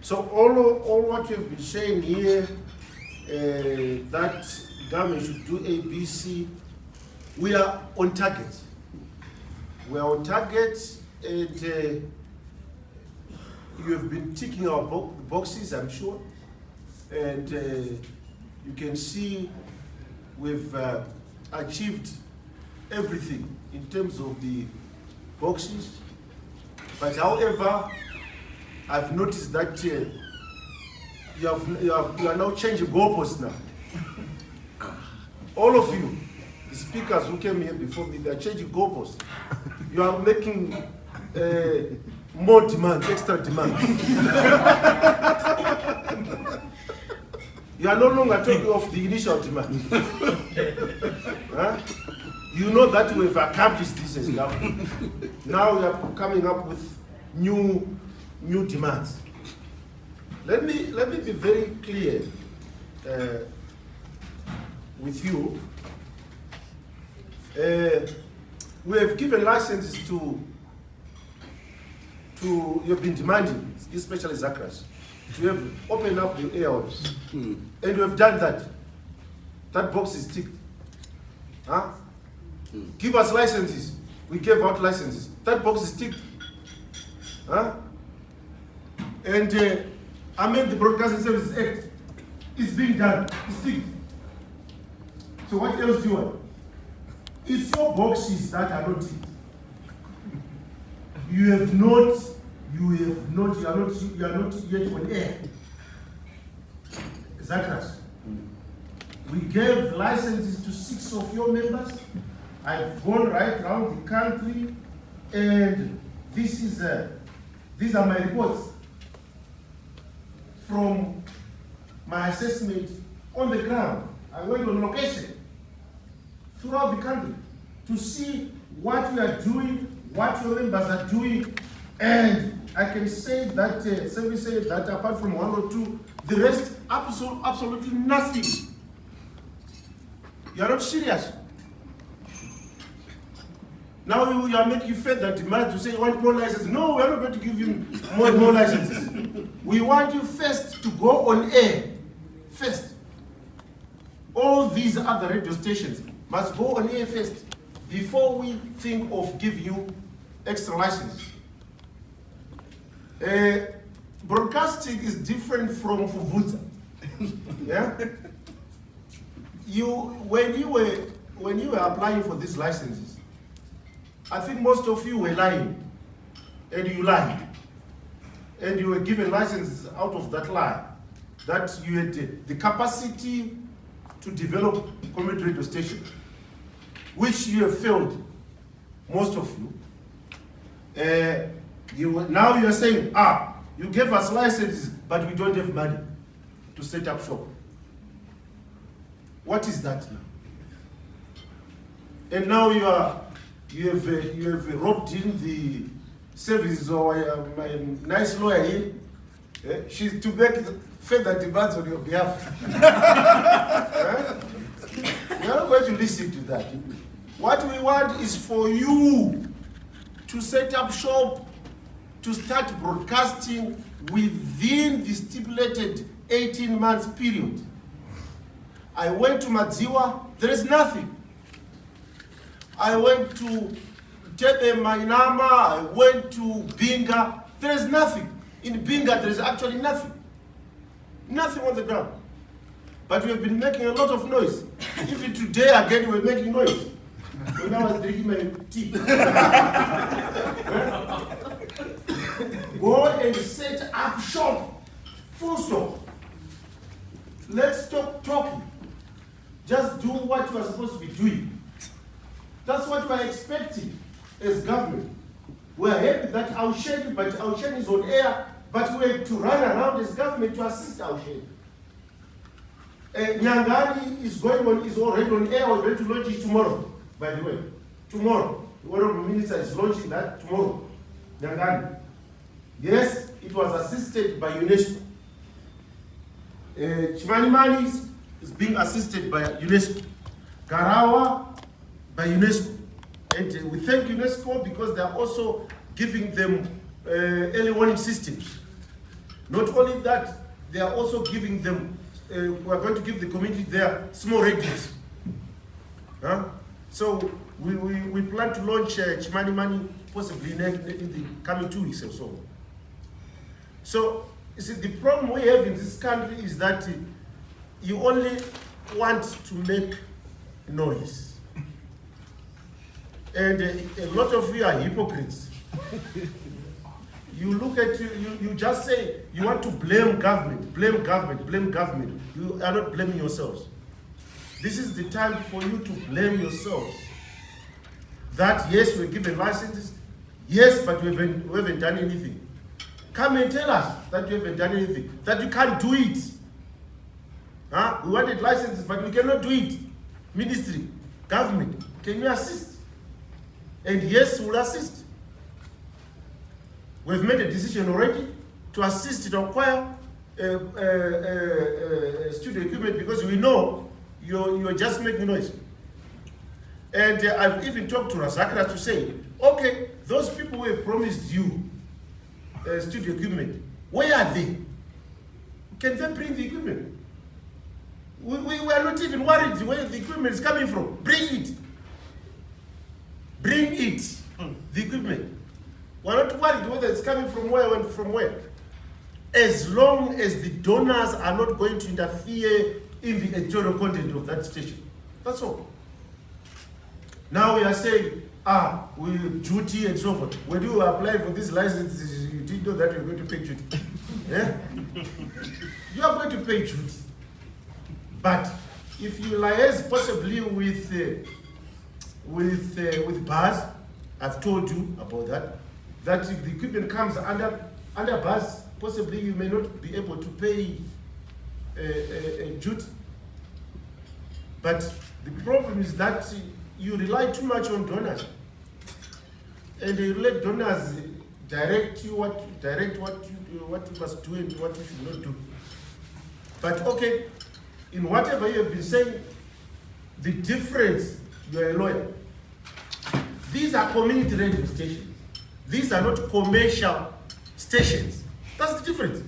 So all what you've been saying here, that government should do A, B, C, we are on target. We are on target, and you have been ticking our boxes, I'm sure. And you can see we've achieved everything in terms of the boxes. But however, I've noticed that you are now changing goalposts now. All of you, the speakers who came here before me, they are changing goalposts. You are making more demand, extra demand. You are no longer talking of the initial demand. Huh? You know that we have accomplished this as government. Now we are coming up with new demands. Let me be very clear with you. We have given licenses to you've been demanding, especially Zakras, to have opened up the airwaves. And we have done that. That box is ticked. Huh? Give us licenses. We gave out licenses. That box is ticked. Huh? And amend the Broadcasting Services Act. It's being done. It's ticked. So what else do you want? It's your boxes that are not ticked. You are not yet on air. Zakras. We gave licenses to 6 of your members. I've gone right around the country, and these are my reports from my assessment on the ground. I went on location throughout the country to see what we are doing, what your members are doing, and I can say that, service said that apart from 1 or 2, the rest, absolutely nothing. You are not serious. Now you are making further demands to say you want more licenses. No, we are not going to give you more licenses. We want you first to go on air. First. All these other radio stations must go on air first before we think of giving you extra licenses. Broadcasting is different from Fuvuza. Yeah? When you were applying for these licenses, I think most of you were lying, and you lied, and you were given licenses out of that lie, that you had the capacity to develop community radio station, which you have failed, most of you. Now you are saying, you gave us licenses, but we don't have money to set up shop. What is that now? And now you have roped in the services of my nice lawyer here. She's to make further demands on your behalf. We are not going to listen to that. What we want is for you to set up shop, to start broadcasting within the stipulated 18 months period. I went to Madziwa, there is nothing. I went to Tebe Mainama, I went to Binga, there is nothing. In Binga, there is actually nothing. Nothing on the ground. But we have been making a lot of noise. Even today again, we're making noise. When I was drinking my tea. Go and set up shop. Full stop. Let's stop talking. Just do what you are supposed to be doing. That's what we are expecting as government. We are happy that Ausheni, but Ausheni is on air, but we have to run around as government to assist Ausheni. Nyangani is going on, is already on air, we're going to launch it tomorrow, by the way. Tomorrow. The Honorable Minister is launching that tomorrow. Nyangani. Yes, it was assisted by UNESCO. Chimanimani is being assisted by UNESCO. Garawa by UNESCO. And we thank UNESCO because they are also giving them early warning systems. Not only that, they are also giving them, we are going to give the community their small radios. Huh? So we plan to launch Chimani Money possibly in the coming 2 weeks or so. So, you see, the problem we have in this country is that you only want to make noise. And a lot of you are hypocrites. You look at, you just say, you want to blame government, blame government, blame government. You are not blaming yourselves. This is the time for you to blame yourselves. That yes, we're given licenses, yes, but we haven't done anything. Come and tell us that you haven't done anything, that you can't do it. Huh? We wanted licenses, but we cannot do it. Ministry, government, can you assist? And yes, we'll assist. We've made a decision already to assist to acquire studio equipment because we know you're just making noise. And I've even talked to Razakra to say, okay, those people who have promised you studio equipment, where are they? Can they bring the equipment? We are not even worried where the equipment is coming from. Bring it. Bring it, the equipment. We're not worried whether it's coming from where and from where. As long as the donors are not going to interfere in the editorial content of that station. That's all. Now we are saying, we duty and so forth. When you apply for this license, you didn't know that you're going to pay duty. Yeah? You are going to pay duty. But if you liaise possibly with bars, I've told you about that, that if the equipment comes under bars, possibly you may not be able to pay a duty. But the problem is that you rely too much on donors, and you let donors direct what you must do and what you should not do. But okay, in whatever you have been saying, the difference, you're a lawyer. These are community radio stations. These are not commercial stations. That's the difference.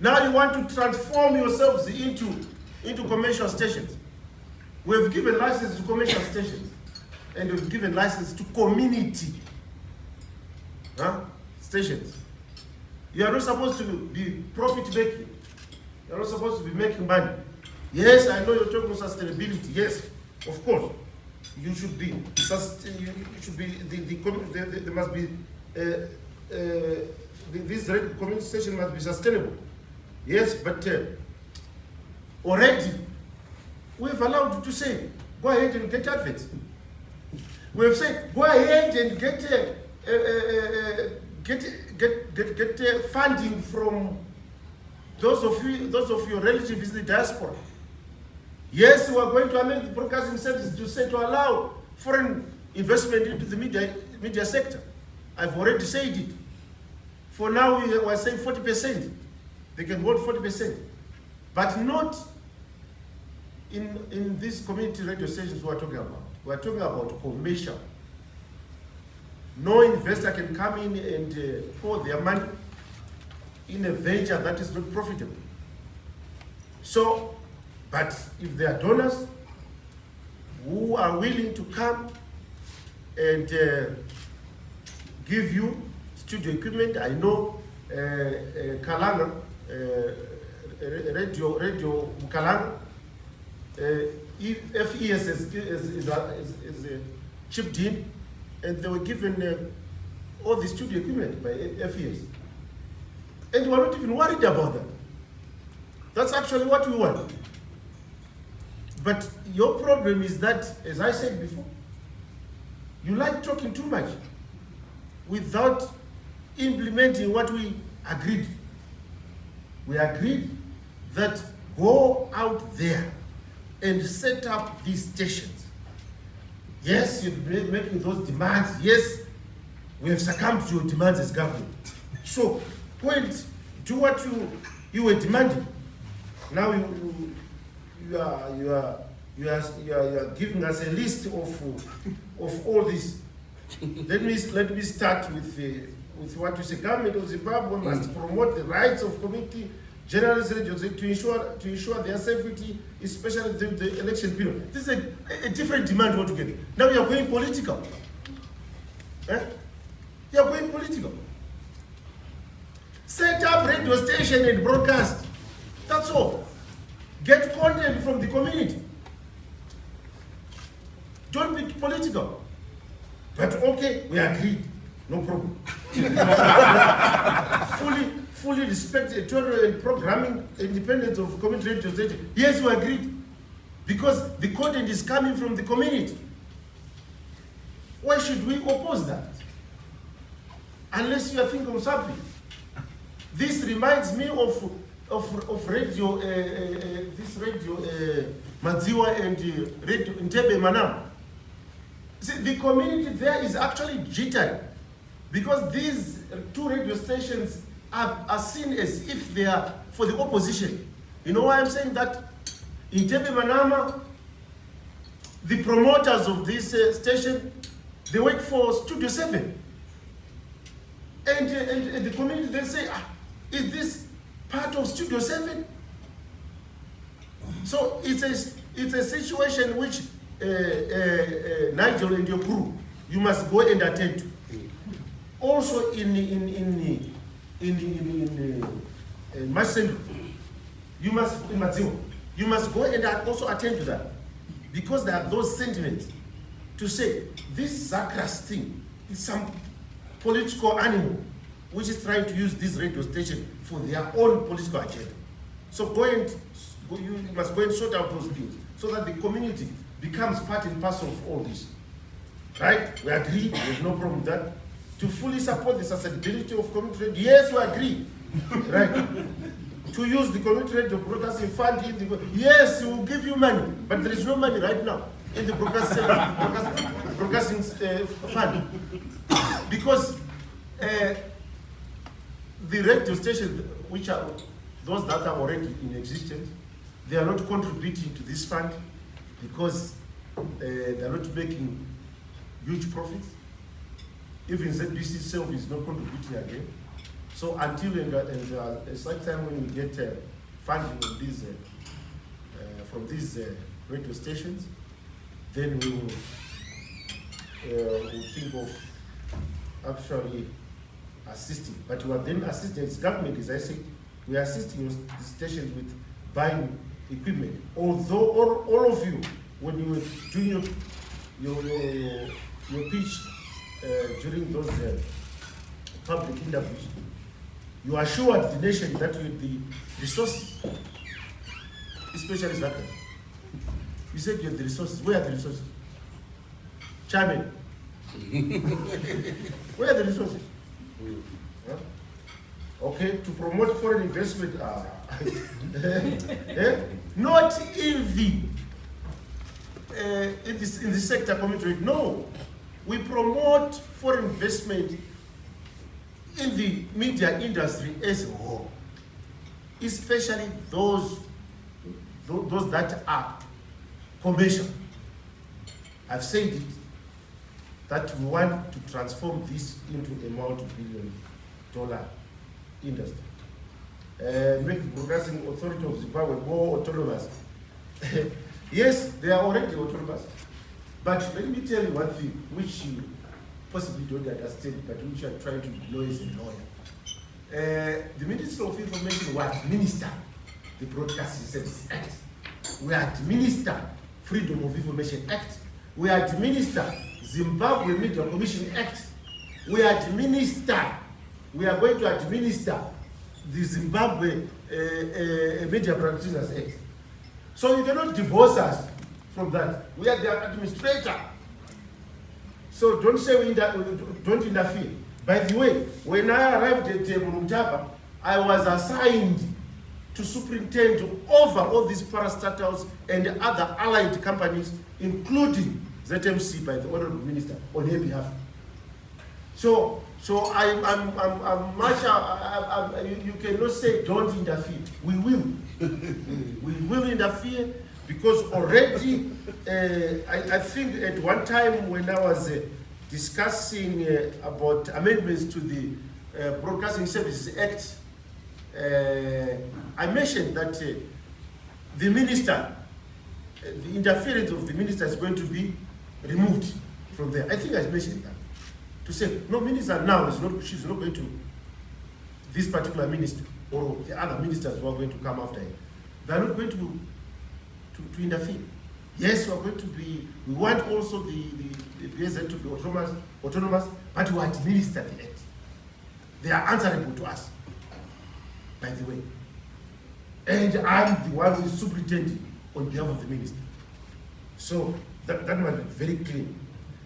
Now you want to transform yourselves into commercial stations. We've given license to commercial stations, and we've given license to community stations. You are not supposed to be profit making. You're not supposed to be making money. Yes, I know you're talking about sustainability. Yes, of course, you should be. You should be. There must be. This community station must be sustainable. Yes, but already we've allowed you to say, go ahead and get adverts. We've said, go ahead and get funding from those of your relatives in the diaspora. Yes, we are going to amend the broadcasting service to say to allow foreign investment into the media sector. I've already said it. For now, we are saying 40%. They can hold 40%, but not in these community radio stations we are talking about. We are talking about commercial. No investor can come in and pour their money in a venture that is not profitable. So, but if there are donors who are willing to come and give you studio equipment, I know Kalanga, Radio Kalanga, FES is chipped in, and they were given all the studio equipment by FES. And we're not even worried about that. That's actually what we want. But your problem is that, as I said before, you like talking too much without implementing what we agreed. We agreed that go out there and set up these stations. Yes, you've been making those demands. Yes, we have succumbed to your demands as government. So, go and do what you were demanding. Now you are giving us a list of all this. Let me start with with what we say, government of Zimbabwe must promote the rights of community journalists to ensure their safety, especially during the election period. This is a different demand altogether. Now you are going political. You are going political. Set up radio station and broadcast. That's all. Get content from the community. Don't be political. But okay, we agreed. No problem. fully respect editorial and programming independence of community radio station. Yes, we agreed. Because the content is coming from the community. Why should we oppose that? Unless you are thinking of something. This reminds me of radio, this radio, Madziwa and radio Ntebe Manam. See, the community there is actually jittery because these two radio stations are seen as if they are for the opposition. You know why I'm saying that? In Ntebe Manama, the promoters of this station, they work for Studio 7. And the community, they say, is this part of Studio 7? So it's a situation which Nigel and your crew, you must go and attend to. Also in Masendo, you must in Madziwa, you must go and also attend to that, because there are those sentiments to say this Zakras thing is some political animal which is trying to use this radio station for their own political agenda. So you must go and sort out those things so that the community becomes part and parcel of all this. Right? We agree, there's no problem with that. To fully support the sustainability of community radio, yes, we agree. Right? To use the community radio broadcasting fund, yes, we will give you money, but there is no money right now in the broadcasting fund. Because the radio stations, which are those that are already in existence, they are not contributing to this fund because they are not making huge profits. Even ZBC itself is not contributing again. So until such time when we get funding from these radio stations, then we will think of actually assisting. But we are then assisting as government, as I said, we are assisting the stations with buying equipment. Although all of you, when you were doing your pitch during those public interviews, you assured the nation that with the resources, especially Zaka, you said you have the resources. Where are the resources? Chairman, where are the resources? Huh? Okay, to promote foreign investment, not in the sector community. No, we promote foreign investment in the media industry as a whole, especially those that are commercial. I've said it, that we want to transform this into a multi-billion-dollar industry. Make the Broadcasting Authority of Zimbabwe more autonomous. Yes, they are already autonomous. But let me tell you one thing, which you possibly don't understand, but which you are trying to know as a lawyer. The Minister of Information will administer the Broadcasting Services Act. We administer Freedom of Information Act. We administer Zimbabwe Media Commission Act. We are going to administer the Zimbabwe Media Practitioners Act. So you cannot divorce us from that. We are the administrator. So don't say don't interfere. By the way, when I arrived at Murumtapa, I was assigned to superintend over all these parastatals and other allied companies, including ZMC by the Honorable Minister on her behalf. So I'm much. You cannot say don't interfere. We will. We will interfere because already I think at one time when I was discussing about amendments to the Broadcasting Services Act, I mentioned that the minister, the interference of the minister is going to be removed from there. I think I mentioned that. To say, no, minister now is not, she's not going to, this particular minister or the other ministers who are going to come after him, they're not going to interfere. Yes, we are going to be, we want also the BSN to be autonomous, but we administer the act. They are answerable to us, by the way. And I'm the one who is superintending on behalf of the minister. So that must be very clear.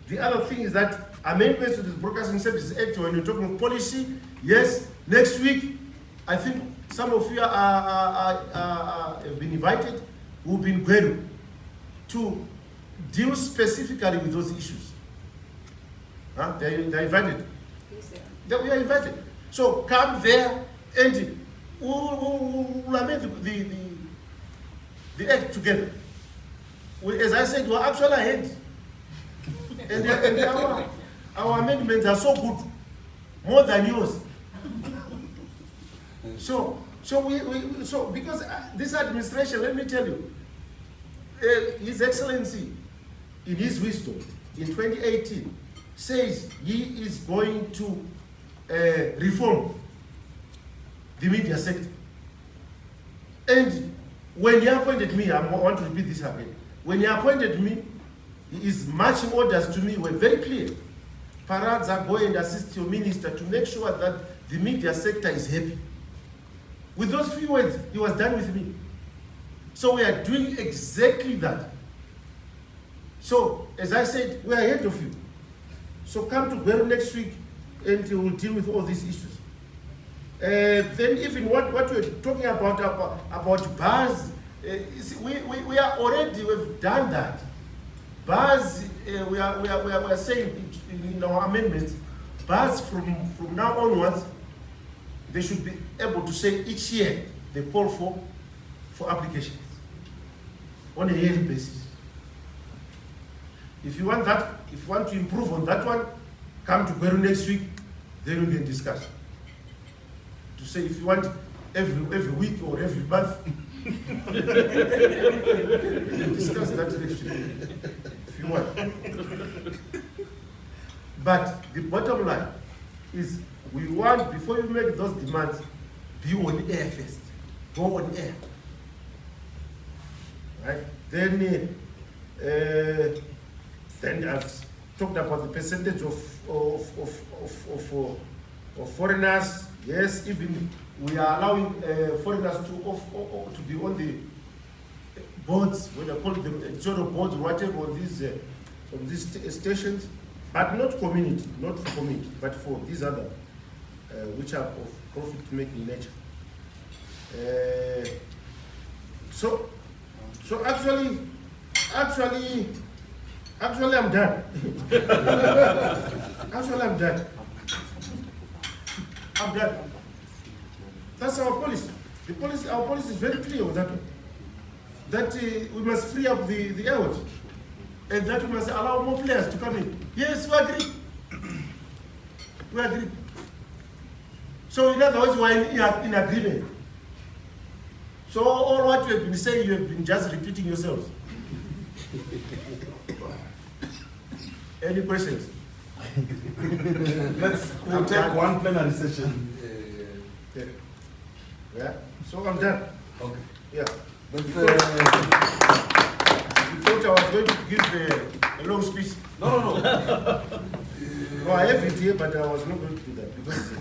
The other thing is that amendments to the Broadcasting Services Act, when you're talking of policy, yes, next week, I think some of you have been invited, who've been Gweru, to deal specifically with those issues. They're invited. Yes, we are invited. So come there and we'll amend the act together. As I said, we're actually ahead. And our amendments are so good, more than yours. So because this administration, let me tell you, His Excellency, in his wisdom, in 2018, says he is going to reform the media sector. And when he appointed me, I want to repeat this again. When he appointed me, his marching orders to me were very clear. Paradza, go and assist your minister to make sure that the media sector is happy. With those few words, he was done with me. So we are doing exactly that. So, as I said, we are ahead of you. So come to Gweru next week and we'll deal with all these issues. Then even what we're talking about bars, we are already, we've done that. Bars, we are saying in our amendments, bars from now onwards, they should be able to say each year they call for applications on a yearly basis. If you want that, if you want to improve on that one, come to Gweru next week, then we can discuss. To say if you want every week or every month, we can discuss that next week, if you want. But the bottom line is, we want, before you make those demands, be on air first. Go on air. Right? Then I've talked about the percentage of foreigners. Yes, even we are allowing foreigners to be on the boards, whether called the editorial boards or whatever, on these stations, but not community, not for community, but for these other, which are of profit-making nature. So actually, I'm done. Actually, I'm done. I'm done. That's our policy. Our policy is very clear on that one. That we must free up the airwaves, and that we must allow more players to come in. Yes, we agree. We agree. So in other words, we are in agreement. So all what you have been saying, you have been just repeating yourselves. Any questions? We'll take one plenary session. Yeah. So I'm done. Okay. Yeah. But, you thought I was going to give a long speech. No. No, I have it here, but I was not going to do that because.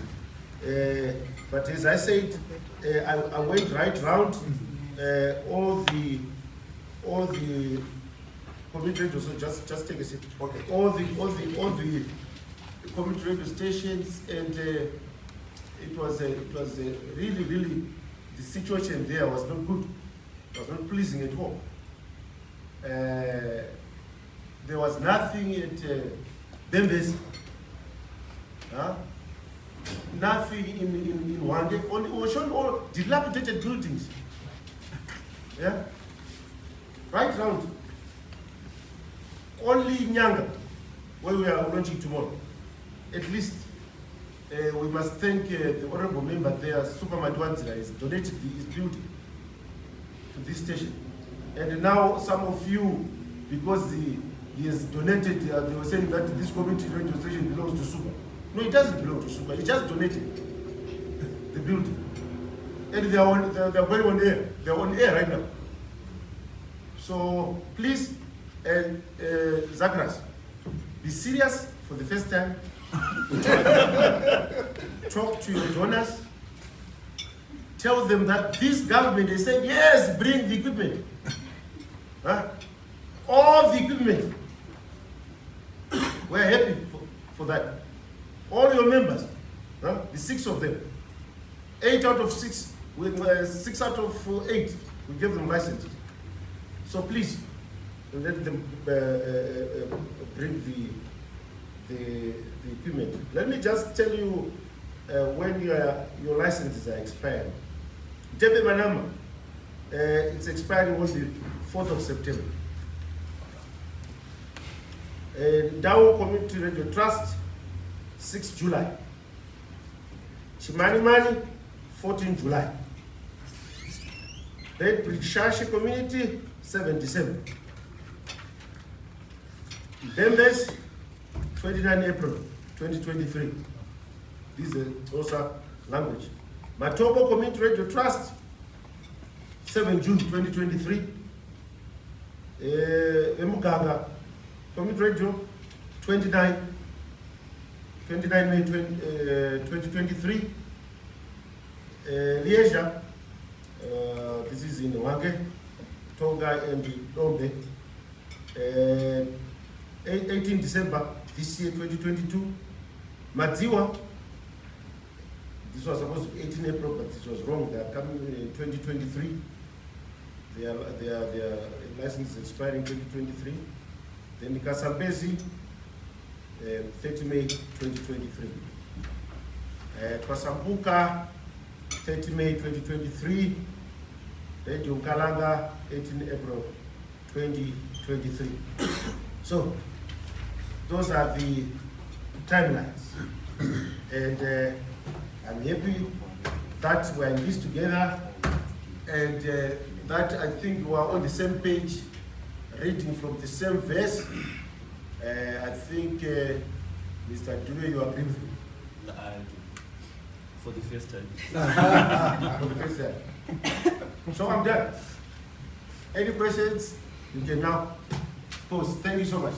But as I said, I went right round all the community radio. So just take a seat. Okay. All the community radio stations, and it was really the situation there was not good. It was not pleasing at all. There was nothing at Bembes. Nothing in Wande. Only we were showing all dilapidated buildings. Yeah? Right round. Only Nyanga. where we are launching tomorrow. At least we must thank the honorable member there, Superman Wanzira, has donated his building to this station. And now some of you, because he has donated, they were saying that this community radio station belongs to Super. No, it doesn't belong to Super. He just donated the building. And they are going on air. They are on air right now. So please, Zacharias, be serious for the first time. Talk to your donors. Tell them that this government, they said, yes, bring the equipment. Huh? All the equipment. We're happy for that. All your members, huh? The 6 of them, 8 out of 6, with 6 out of 8, we give them licenses. So please, let them bring the equipment. Let me just tell you when your licenses are expiring. Tebe Manama, it's expiring on the 4th of September. Dow Community Radio Trust, 6 July. Chimani Mani, 14 July. Then Shashi Community, 7 December. Bembes, 29 April 2023. This is also language. Matobo Community Radio Trust, 7 June 2023. Emugaga Community Radio, 29 May 2023. Lieja, this is in Wange, Tonga and Dombe. 18 December this year, 2022. Madziwa, this was supposed to be 18 April, but this was wrong. They are coming in 2023. Their license is expiring 2023. Then Kasambezi, 30 May 2023. Kwasambuka, 30 May 2023. Radio Kalanga, 18 April 2023. So, those are the timelines. And I'm happy that we're in this together, and that I think we're on the same page, reading from the same verse. I think, Mr. Dube, you agree with me? I do. For the first time. For the first time. So I'm done. Any questions? You can now pose. Thank you so much.